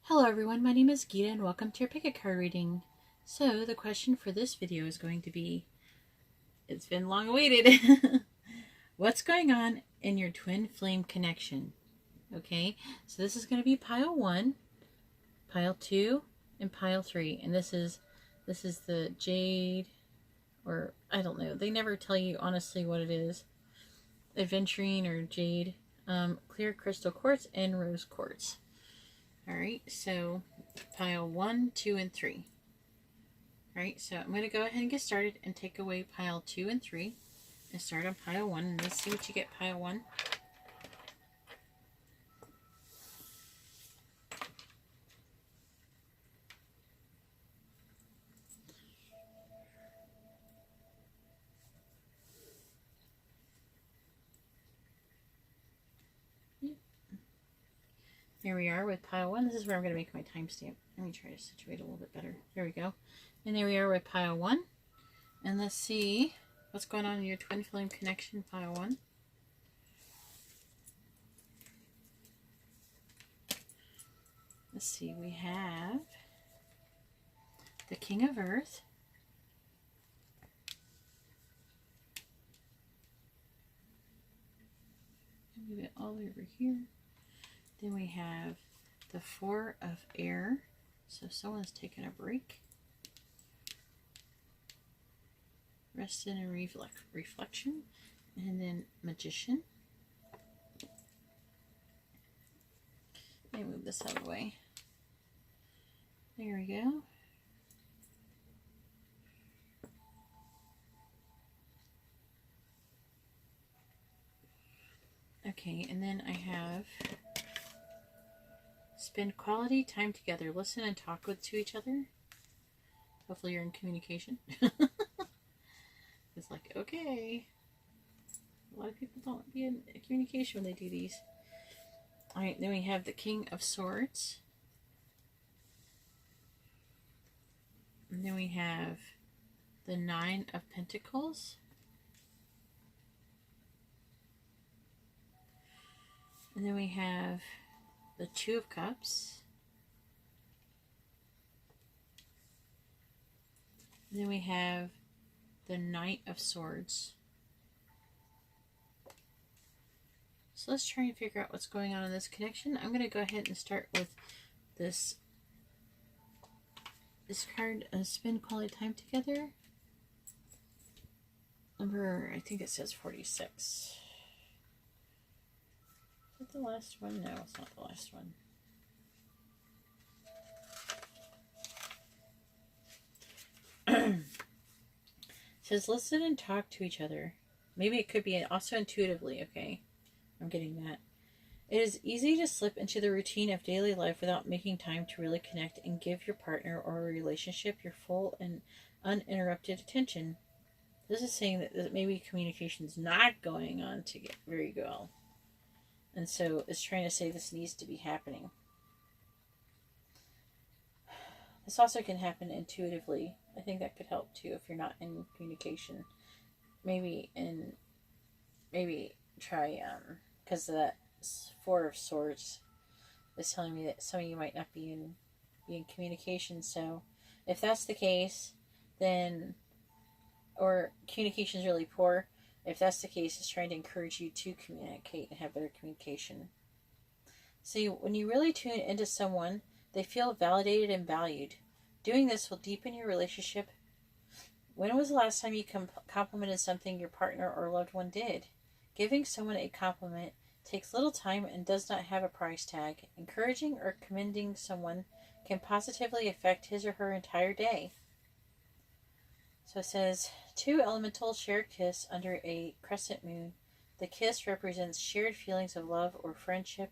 Hello everyone, my name is Geeta and welcome to your pick-a card reading. So the question for this video is going to be, it's been long awaited, what's going on in your twin flame connection? Okay, so this is going to be pile 1, pile 2, and pile 3. And this is the jade, or I don't know, they never tell you honestly what it is. Aventurine or jade, clear crystal quartz, and rose quartz. Alright, so pile 1, 2, and 3. Alright, so I'm going to go ahead and get started and take away pile 2 and 3 and start on pile 1. And let's see what you get, pile 1. There we are with pile 1. This is where I'm going to make my timestamp. Let me try to situate a little bit better. There we go. And there we are with pile 1. And let's see what's going on in your twin flame connection, pile 1. Let's see, we have the King of Earth. Move it all over here. Then we have the Four of Air. So someone's taking a break. Rest in a reflection. And then Magician. Let me move this out of the way. There we go. Okay, and then I have spend quality time together. Listen and talk to each other. Hopefully you're in communication. It's like, okay. A lot of people don't be in communication when they do these. Alright, then we have the King of Swords. And then we have the Nine of Pentacles. And then we have the Two of Cups. And then we have the Knight of Swords. So let's try and figure out what's going on in this connection. I'm going to go ahead and start with this card, spend quality time together. Number, I think it says 46. Is that the last one? No, it's not the last one. It says listen and talk to each other. Maybe it could be also intuitively, okay? I'm getting that. It is easy to slip into the routine of daily life without making time to really connect and give your partner or relationship your full and uninterrupted attention. This is saying that maybe communication's not going on to get very well. And so it's trying to say this needs to be happening. This also can happen intuitively. I think that could help too if you're not in communication. Maybe try because that Four of Swords is telling me that some of you might not be in communication. So if that's the case, then, or communication is really poor, if that's the case, it's trying to encourage you to communicate and have better communication. See, when you really tune into someone, they feel validated and valued. Doing this will deepen your relationship. When was the last time you complimented something your partner or loved one did? Giving someone a compliment takes little time and does not have a price tag. Encouraging or commending someone can positively affect his or her entire day. So it says, two elementals share a kiss under a crescent moon. The kiss represents shared feelings of love or friendship.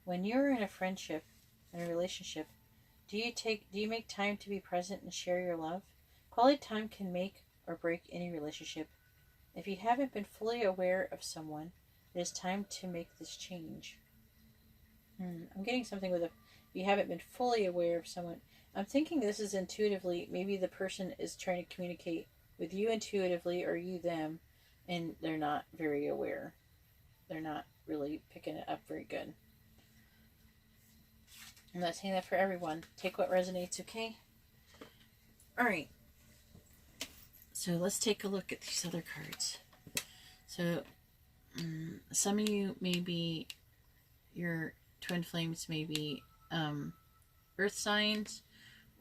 When you're in a friendship, in a relationship, do you make time to be present and share your love? Quality time can make or break any relationship. If you haven't been fully aware of someone, it is time to make this change. I'm getting something with if you haven't been fully aware of someone. I'm thinking this is intuitively. Maybe the person is trying to communicate with you intuitively or you them, and they're not very aware. They're not really picking it up very good. I'm not saying that for everyone. Take what resonates, okay? Alright. So let's take a look at these other cards. So, some of you maybe your twin flames may be earth signs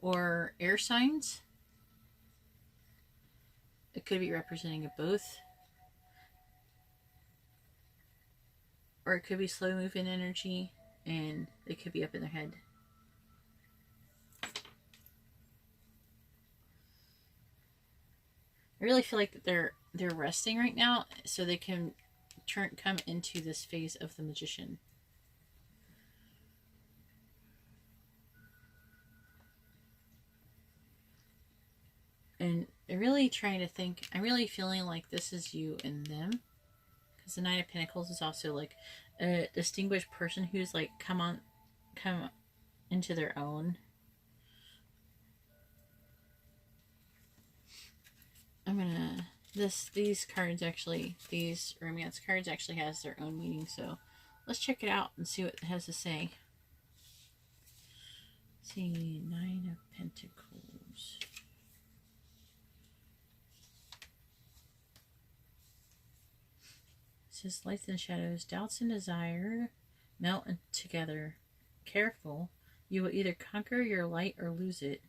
or air signs. It could be representing of both. Or it could be slow moving energy and it could be up in their head. I really feel like they're resting right now so they can come into this phase of the Magician. And I'm really trying to think, I'm really feeling like this is you and them. Because the Knight of Pentacles is also like a distinguished person who's like come into their own. I'm gonna these cards actually, these romance cards actually has their own meaning, so let's check it out and see what it has to say. Let's see, Nine of Pentacles. It says lights and shadows, doubts and desire melt together. Careful, you will either conquer your light or lose it.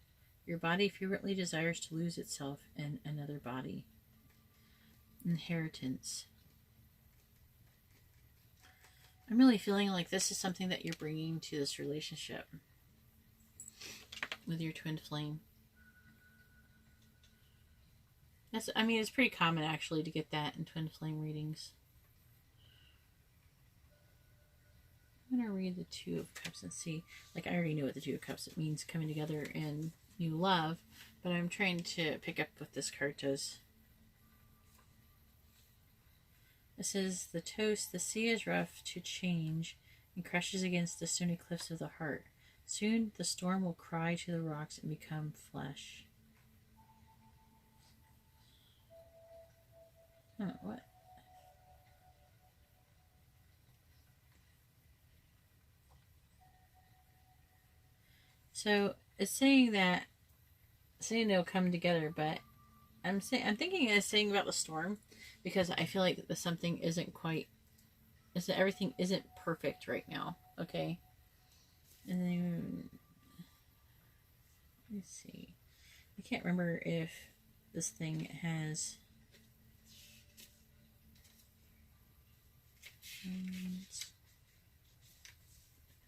Your body fervently desires to lose itself in another body. Inheritance. I'm really feeling like this is something that you're bringing to this relationship with your twin flame. I mean, it's pretty common actually to get that in twin flame readings. I'm going to read the Two of Cups and see. Like, I already know what the Two of Cups, it means coming together in new love, but I'm trying to pick up what this card does. This is the toast. The sea is rough to change and crashes against the stony cliffs of the heart. Soon the storm will cry to the rocks and become flesh. What? So it's saying they'll come together, but I'm thinking it's saying about the storm because I feel like something isn't quite, everything isn't perfect right now. Okay, and then let's see. I can't remember if this thing has.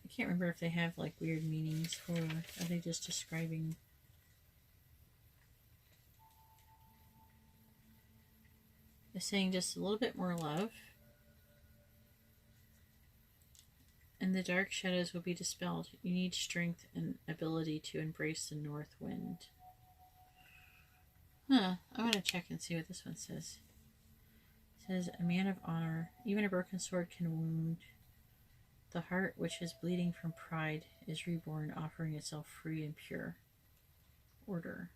I can't remember if they have like weird meanings for. Are they just describing? They're saying just a little bit more love. And the dark shadows will be dispelled. You need strength and ability to embrace the north wind. I'm going to check and see what this one says. It says, a man of honor. Even a broken sword can wound. The heart, which is bleeding from pride, is reborn, offering itself free and pure. Order.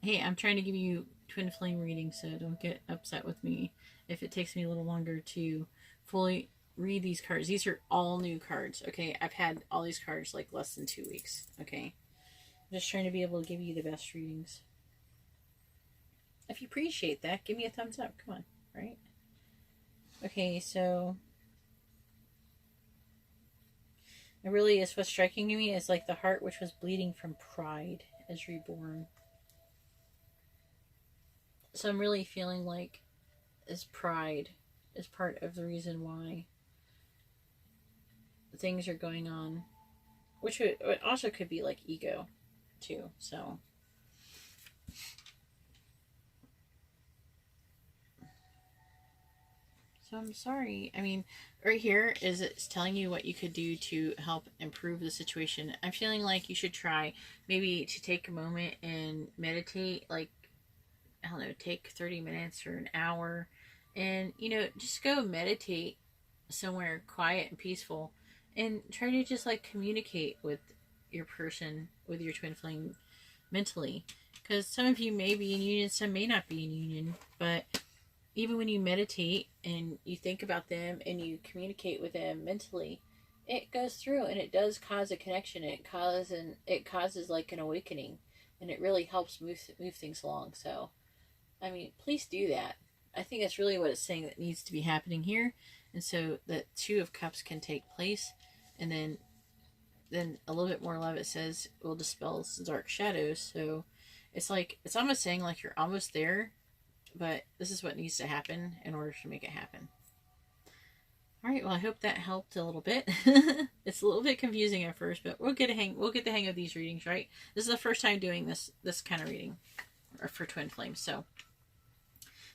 Hey, I'm trying to give you twin flame readings, so don't get upset with me if it takes me a little longer to fully read these cards. These are all new cards, okay? I've had all these cards like less than 2 weeks, okay? I'm just trying to be able to give you the best readings. If you appreciate that, give me a thumbs up. Come on, right? Okay, so it really is what's striking me is like the heart which was bleeding from pride is reborn. So I'm really feeling like this pride is part of the reason why things are going on, which it also could be like ego too. So I'm sorry. I mean, right here is it's telling you what you could do to help improve the situation. I'm feeling like you should try maybe to take a moment and meditate, like, I don't know, take 30 minutes or an hour and, just go meditate somewhere quiet and peaceful and try to just like communicate with your person, with your twin flame mentally. Because some of you may be in union, some may not be in union, but even when you meditate and you think about them and you communicate with them mentally, it goes through and it does cause a connection. It causes like an awakening, and it really helps move things along. So, I mean, please do that. I think that's really what it's saying that needs to be happening here, and so the Two of Cups can take place, and then a little bit more love. It says will dispel dark shadows. So it's like it's almost saying like you're almost there, but this is what needs to happen in order to make it happen. All right, well, I hope that helped a little bit. It's a little bit confusing at first, but we'll get the hang of these readings, right? This is the first time doing this kind of reading for twin flames, so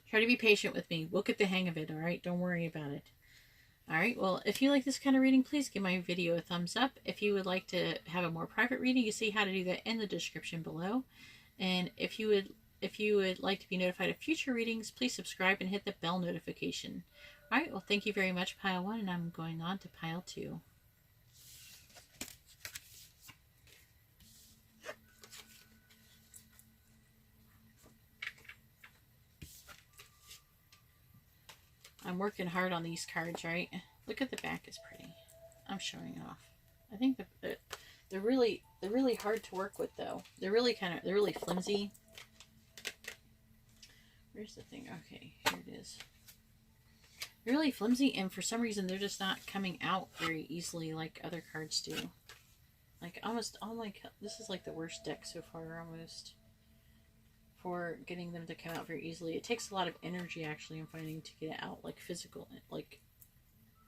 try to be patient with me. We'll get the hang of it, all right? Don't worry about it. All right, well, if you like this kind of reading, please give my video a thumbs up. If you would like to have a more private reading, you see how to do that in the description below. And if you would like to be notified of future readings, please subscribe and hit the bell notification. All right, well, thank you very much, Pile 1, and I'm going on to Pile 2. I'm working hard on these cards, right? Look at the back, it's pretty. I'm showing it off. I think they're really hard to work with, though. They're really flimsy. Where's the thing? Okay, here it is. They're really flimsy, and for some reason they're just not coming out very easily like other cards do. Like almost all my, this is like the worst deck so far almost for getting them to come out very easily. It takes a lot of energy actually, I'm finding, to get it out, like physical, like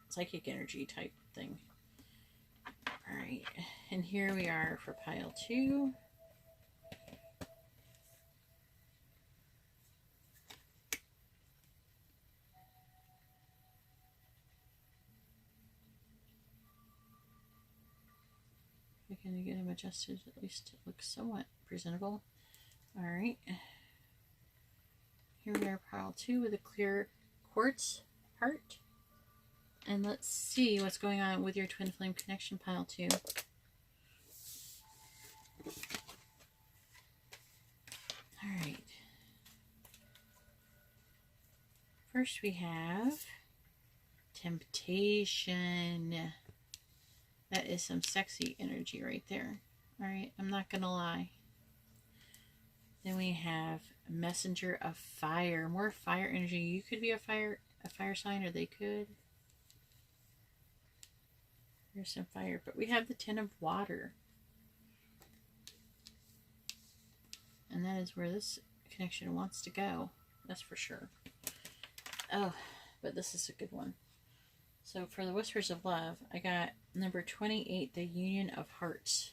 psychic energy type thing. Alright, and here we are for Pile 2. We're going to get them adjusted, at least it looks somewhat presentable. Alright, here we are, Pile 2 with a clear quartz heart. And let's see what's going on with your twin flame connection, Pile 2. Alright. First we have temptation. That is some sexy energy right there. Alright, I'm not gonna lie. Then we have messenger of fire. More fire energy. You could be a fire sign, or they could. There's some fire, but we have the Ten of Water. And that is where this connection wants to go. That's for sure. Oh, but this is a good one. So for the Whispers of Love, I got number 28, the Union of Hearts.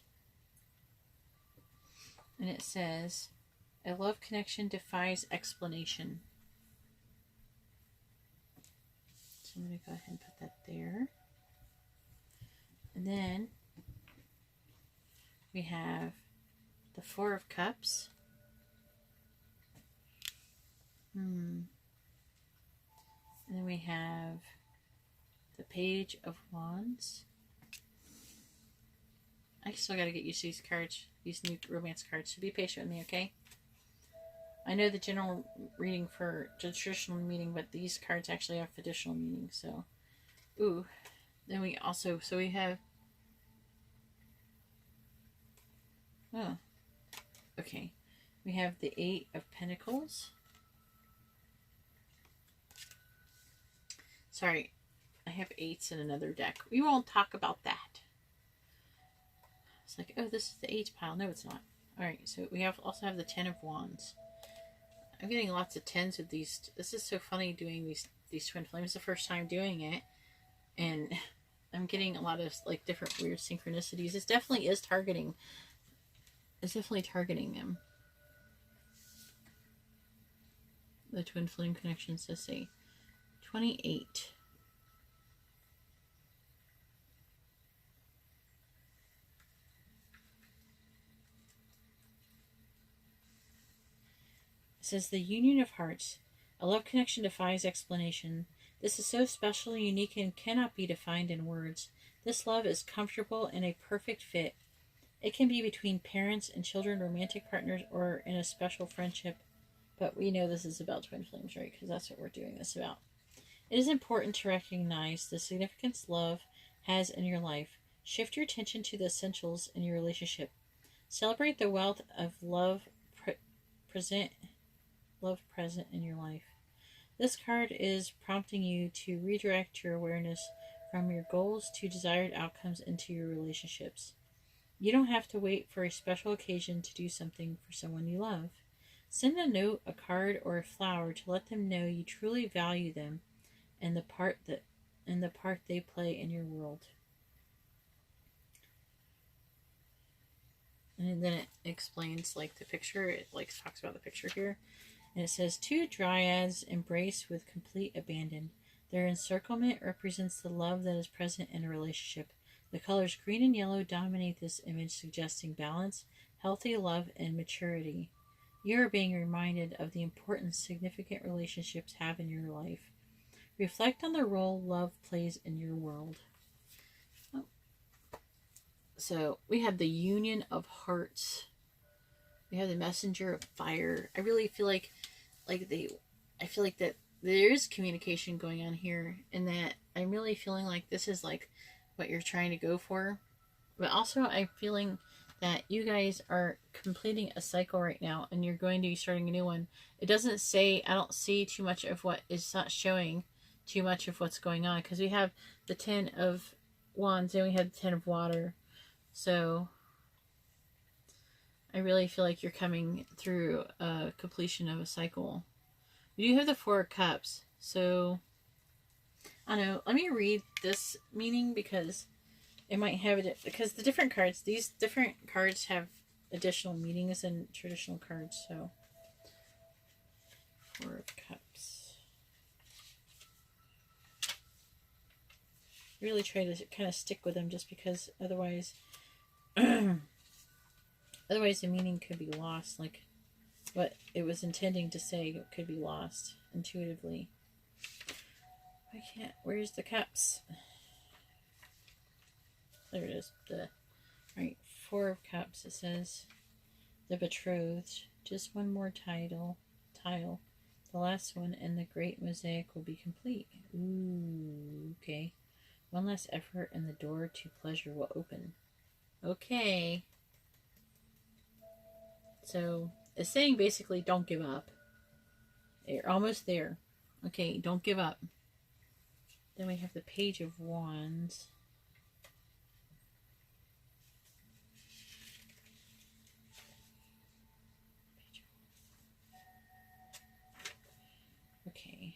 And it says, a love connection defies explanation. So I'm going to go ahead and put that there. And then we have the Four of Cups. And then we have the Page of Wands. I still got to get used to these cards, these new romance cards, so be patient with me, okay? I know the general reading for the traditional meaning, but these cards actually have additional meaning, so. Ooh. Then we also, so we have, oh, okay. We have the Eight of Pentacles. Sorry, I have eights in another deck. We won't talk about that. It's like, oh, this is the eights pile. No, it's not. Alright, so we also have the Ten of Wands. I'm getting lots of tens with these. This is so funny doing these twin flames. It's the first time doing it. And I'm getting a lot of like different weird synchronicities. It definitely is targeting. It's definitely targeting them. The twin flame connection says say 28. It says the Union of Hearts. A love connection defies explanation. This is so special and unique and cannot be defined in words. This love is comfortable and a perfect fit. It can be between parents and children, romantic partners, or in a special friendship But we know this is about twin flames, right? Because that's what we're doing this about. It is important to recognize the significance love has in your life. Shift your attention to the essentials in your relationship. Celebrate the wealth of love present in your life. This card is prompting you to redirect your awareness from your goals to desired outcomes into your relationships. You don't have to wait for a special occasion to do something for someone you love. Send a note, a card, or a flower to let them know you truly value them and the part they play in your world. And then it explains like the picture. It like talks about the picture here. And it says, two dryads embrace with complete abandon. Their encirclement represents the love that is present in a relationship. The colors green and yellow dominate this image, suggesting balance, healthy love, and maturity. You are being reminded of the importance significant relationships have in your life. Reflect on the role love plays in your world. Oh. So we have the Union of Hearts. We have the Messenger of Fire. I really feel like that there is communication going on here, and that I'm really feeling like this is like what you're trying to go for. But also I'm feeling that you guys are completing a cycle right now, and you're going to be starting a new one. It doesn't say, I don't see too much of what is not showing too much of what's going on, because we have the 10 of Wands and we have the 10 of Water. So I really feel like you're coming through a completion of a cycle. You do have the 4 of Cups. So I don't know. Let me read this meaning, because it might have it, because the different cards, these different cards have additional meanings than traditional cards. So 4 of Cups. Really try to kind of stick with them, just because otherwise otherwise the meaning could be lost. Like what it was intending to say could be lost intuitively. I can't. Where's the Cups? There it is. Right, 4 of Cups. It says the betrothed. Just one more tile. The last one, and the great mosaic will be complete. Ooh, okay. One last effort, and the door to pleasure will open. Okay. So it's saying basically, don't give up. You're almost there. Okay, don't give up. Then we have the Page of Wands. Okay.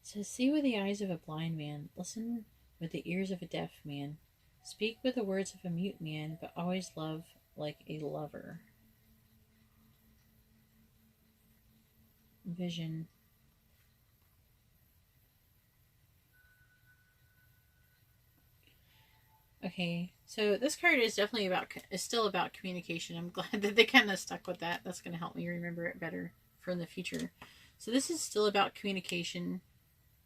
It says, see with the eyes of a blind man, listen with the ears of a deaf man, speak with the words of a mute man, but always love like a lover. Vision. Okay, so this card is definitely still about communication. I'm glad that they kind of stuck with that. That's going to help me remember it better for the future. So this is still about communication,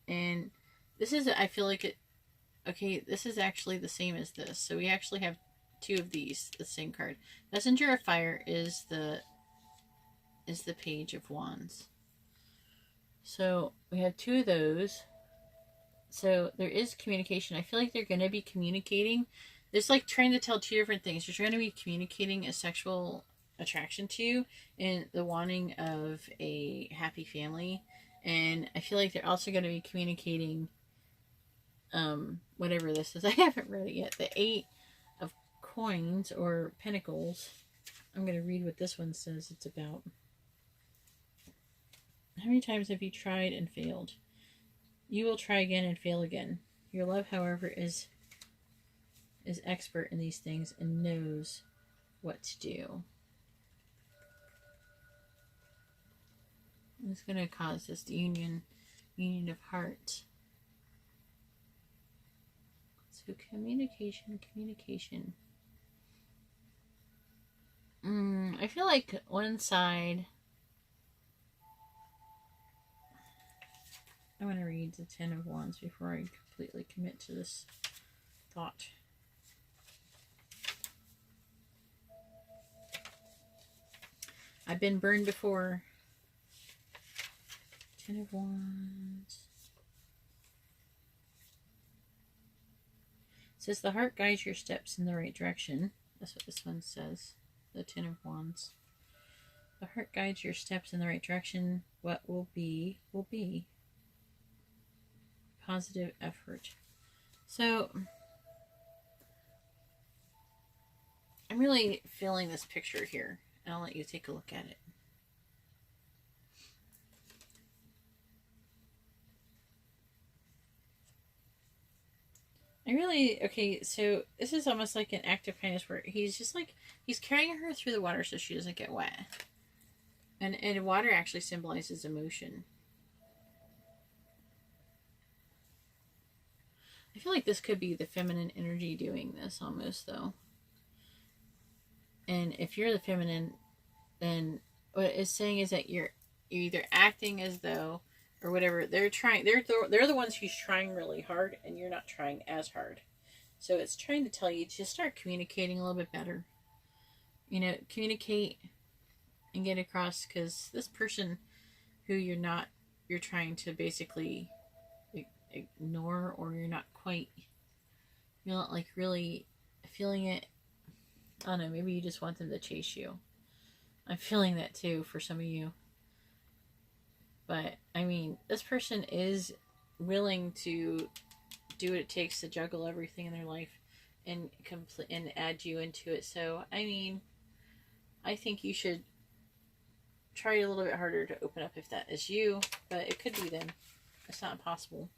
and this is, I feel like it, okay, this is actually the same as this. So we actually have 2 of these, the same card. Messenger of Fire is the Page of Wands. So we have 2 of those. So there is communication. I feel like they're going to be communicating. It's like trying to tell 2 different things. They're trying to be communicating a sexual attraction to you and the wanting of a happy family. And I feel like they're also going to be communicating whatever this is. I haven't read it yet. The 8 of Coins or Pentacles. I'm going to read what this one says it's about. How many times have you tried and failed? You will try again and fail again. Your love, however, is expert in these things and knows what to do. It's going to cause this union of hearts. So communication. I feel like one side. I want to read the 10 of Wands before I completely commit to this thought. I've been burned before. Ten of Wands. It says the heart guides your steps in the right direction. That's what this one says. The Ten of Wands. The heart guides your steps in the right direction. What will be, will be. Positive effort. So, I'm really feeling this picture here. And I'll let you take a look at it. Okay, so this is almost like an act of kindness where he's just like, he's carrying her through the water so she doesn't get wet. And water actually symbolizes emotion. I feel like this could be the feminine energy doing this almost, though. And if you're the feminine, then what it's saying is that you're either acting as though, or whatever, they're the ones who's trying really hard, and you're not trying as hard. So it's trying to tell you to start communicating a little bit better. You know, communicate and get across, because this person who you're trying to basically ignore, or you're not like really feeling it. I don't know, maybe you just want them to chase you. I'm feeling that too for some of you. But, I mean, this person is willing to do what it takes to juggle everything in their life and add you into it. So, I mean, I think you should try a little bit harder to open up if that is you, but it could be them. It's not impossible.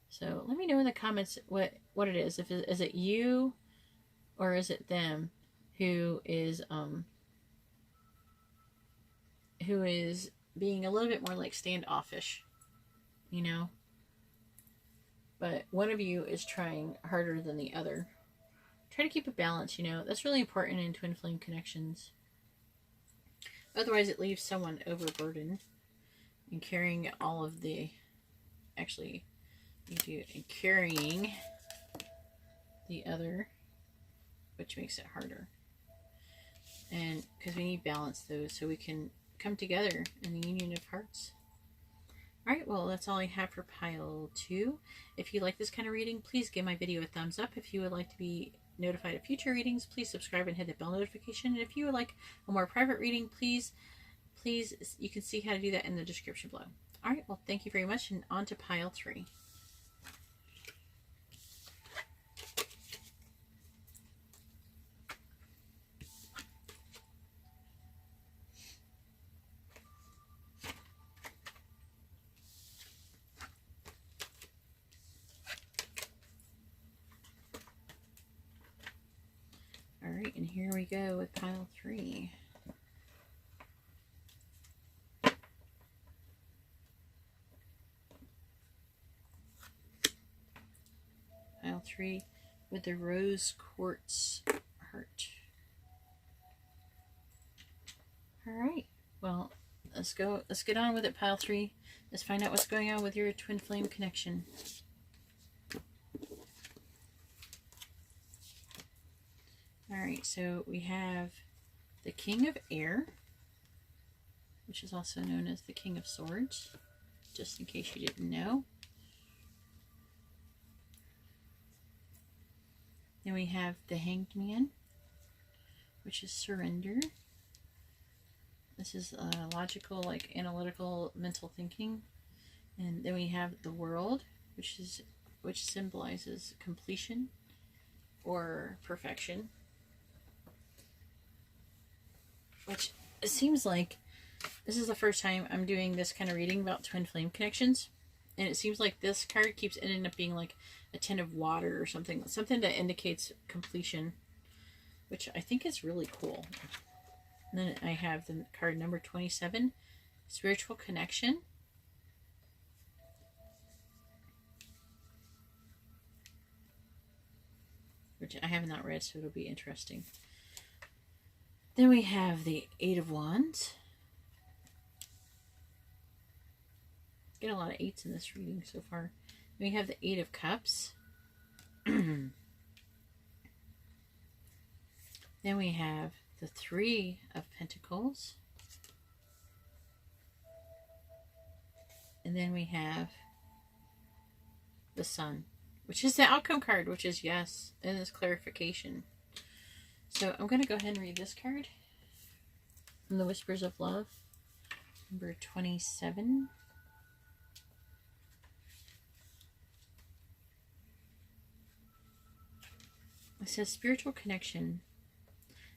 So, let me know in the comments what it is. Is it you, or is it them who is being a little bit more like standoffish, you know? But one of you is trying harder than the other. Try to keep a balance, you know? That's really important in twin flame connections. Otherwise, it leaves someone overburdened and carrying all of the... Actually, you do and carrying the other, which makes it harder. And because we need balance, though, so we can come together in the union of hearts. Alright, well, that's all I have for pile 2. If you like this kind of reading, please give my video a thumbs up. If you would like to be notified of future readings, please subscribe and hit the bell notification. And if you would like a more private reading, please, you can see how to do that in the description below. Alright, well, thank you very much, and on to pile 3. Alright, and here we go with pile 3. Pile 3 with the rose quartz heart. Alright, well, let's get on with it, pile 3. Let's find out what's going on with your twin flame connection. Alright, so we have the King of Air, which is also known as the King of Swords, just in case you didn't know. Then we have the Hanged Man, which is surrender. This is logical, like analytical, mental thinking. And then we have the World, which symbolizes completion or perfection. Which it seems like this is the first time I'm doing this kind of reading about twin flame connections. And it seems like this card keeps ending up being like a tin of water or something. Something that indicates completion. Which I think is really cool. And then I have the card number 27. Spiritual Connection. Which I have not read, so it'll be interesting. Then we have the Eight of Wands. Get a lot of 8s in this reading so far. Then we have the Eight of Cups. Then we have the Three of Pentacles. And then we have the Sun, which is the outcome card, which is yes, and is clarification. So I'm going to go ahead and read this card from the Whispers of Love, number 27. It says spiritual connection.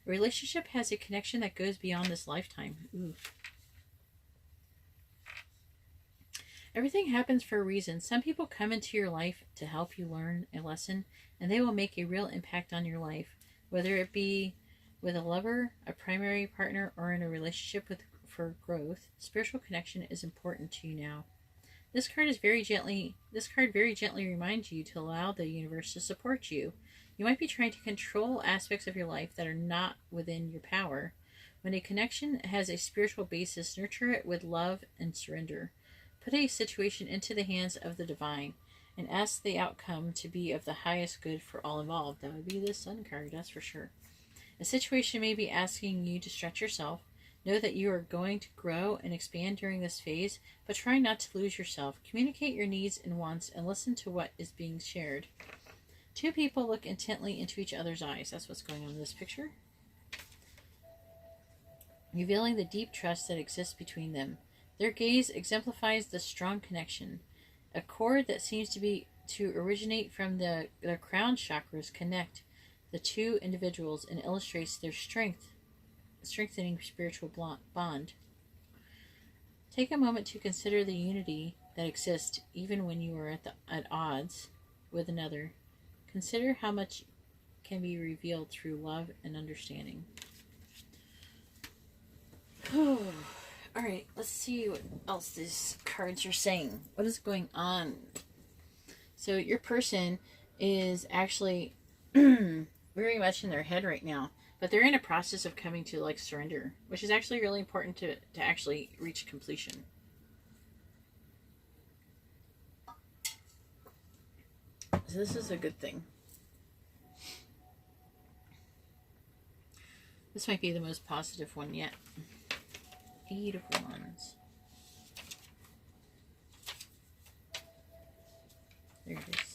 A relationship has a connection that goes beyond this lifetime. Ooh. Everything happens for a reason. Some people come into your life to help you learn a lesson, and they will make a real impact on your life, whether it be with a lover, a primary partner, or in a relationship for growth. Spiritual connection is important to you now. This card very gently reminds you to allow the universe to support you. You might be trying to control aspects of your life that are not within your power. When a connection has a spiritual basis, nurture it with love and surrender. Put a situation into the hands of the divine and ask the outcome to be of the highest good for all involved. That would be the Sun card, that's for sure. A situation may be asking you to stretch yourself. Know that you are going to grow and expand during this phase, but try not to lose yourself. Communicate your needs and wants and listen to what is being shared. Two people look intently into each other's eyes. That's what's going on in this picture. Revealing the deep trust that exists between them. Their gaze exemplifies the strong connection. A cord that seems to originate from the crown chakras connect the two individuals and illustrates their strengthening spiritual bond. Take a moment to consider the unity that exists even when you are at odds with another. Consider how much can be revealed through love and understanding. Alright, let's see what else these cards are saying. What is going on? So your person is actually very much in their head right now, but they're in a process of coming to like surrender, which is actually really important to actually reach completion. So this is a good thing. This might be the most positive one yet. 8 of Wands. There it is.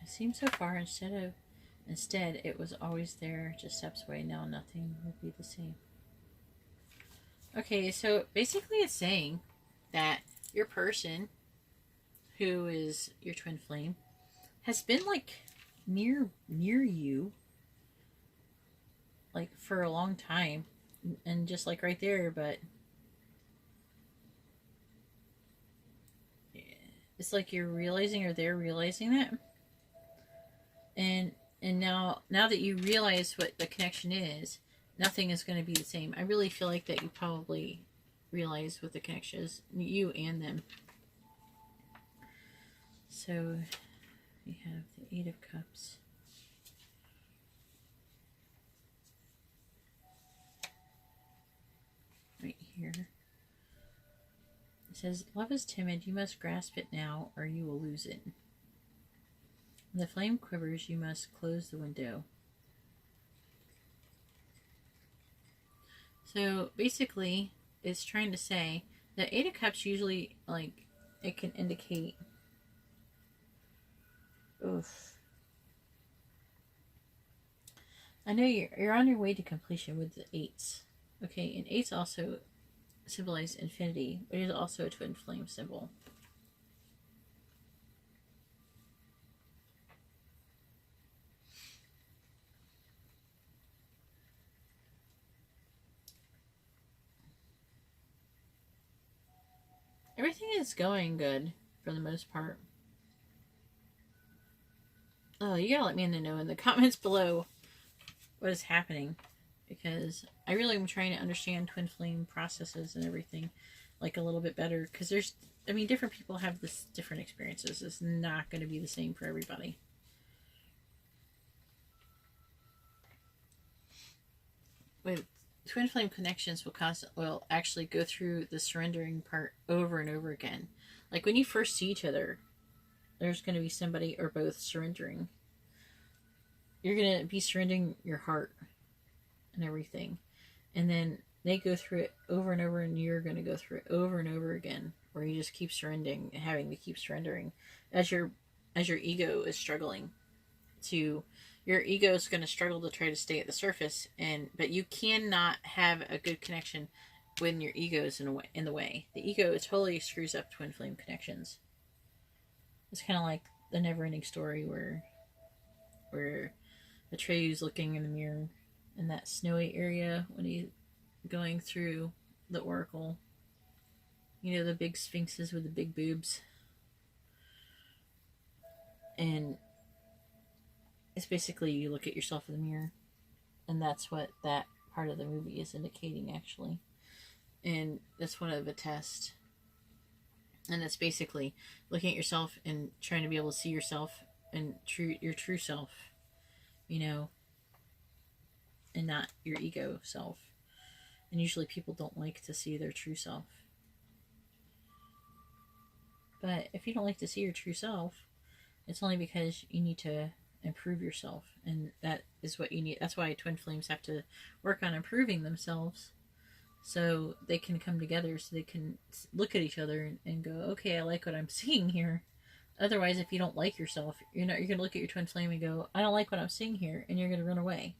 It seems so far instead it was always there, just steps away. Now nothing will be the same. Okay, so basically it's saying that your person, who is your twin flame, has been like near you like for a long time, and just like right there, but it's like you're realizing, or they're realizing that, and now that you realize what the connection is, nothing is going to be the same. I really feel like that you probably realize what the connection is, you and them. So we have the 8 of Cups. Right here. It says, love is timid. You must grasp it now or you will lose it. When the flame quivers, you must close the window. So basically, it's trying to say that 8 of Cups usually, like, it can indicate, oof. I know you're on your way to completion with the 8s. Okay, and 8s also symbolize infinity, which is also a twin flame symbol. Everything is going good for the most part. Oh, you gotta let me know in the comments below what is happening, because I really am trying to understand twin flame processes and everything like a little bit better, because there's, I mean, different people have this different experiences. It's not going to be the same for everybody. With twin flame connections will actually go through the surrendering part over and over again. Like when you first see each other, there's going to be somebody or both surrendering. You're going to be surrendering your heart and everything. And then they go through it over and over, and you're going to go through it over and over again, where you just keep surrendering, having to keep surrendering as your ego is struggling to. Your ego is going to struggle to try to stay at the surface, but you cannot have a good connection when your ego is in the way. The ego totally screws up twin flame connections. It's kind of like the never-ending story where Atreyu's looking in the mirror in that snowy area when he's going through the oracle. You know, the big sphinxes with the big boobs. And it's basically you look at yourself in the mirror. And that's what that part of the movie is indicating, actually. And that's one of the tests. And that's basically looking at yourself and trying to be able to see yourself and your true self, you know, and not your ego self. And usually people don't like to see their true self. But if you don't like to see your true self, it's only because you need to improve yourself. And that is what you need. That's why twin flames have to work on improving themselves, so they can come together, so they can look at each other and go, okay, I like what I'm seeing here. Otherwise, if you don't like yourself, you're going to look at your twin flame and go, I don't like what I'm seeing here, and you're going to run away.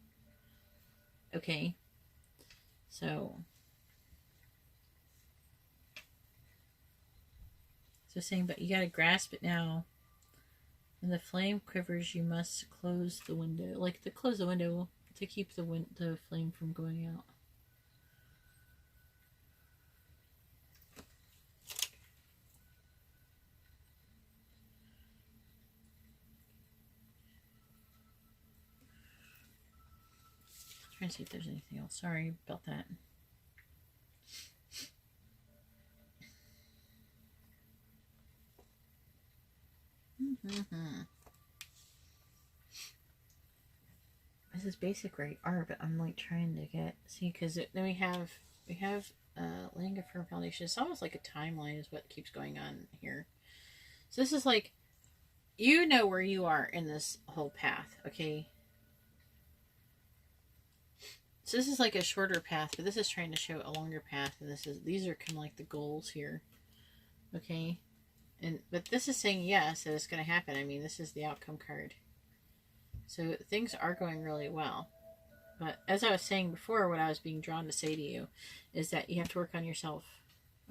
Okay? So saying, but you got to grasp it now. When the flame quivers, you must close the window. Like, to close the window to keep the flame from going out. Trying to see if there's anything else. Sorry about that. This is basic right art, but I'm like trying to see, because then we have laying a firm foundation. It's almost like a timeline is what keeps going on here. So this is like, you know where you are in this whole path, okay? So this is like a shorter path, but this is trying to show a longer path, and these are kind of like the goals here, okay? But this is saying yes, that it's going to happen. I mean, this is the outcome card. So things are going really well. But as I was saying before, what I was being drawn to say to you is that you have to work on yourself,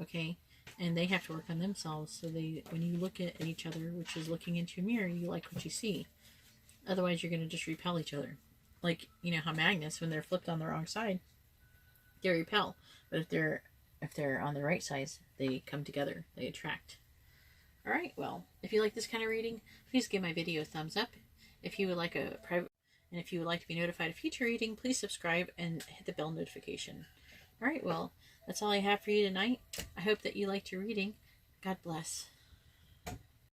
okay? And they have to work on themselves, so when you look at each other, which is looking into a mirror, you like what you see. Otherwise, you're going to just repel each other. Like, you know how magnets, when they're flipped on the wrong side, they repel. But if they're on the right sides, they come together. They attract. Alright, well, if you like this kind of reading, please give my video a thumbs up. If you would like a private, and if you would like to be notified of future reading, please subscribe and hit the bell notification. Alright, well, that's all I have for you tonight. I hope that you liked your reading. God bless.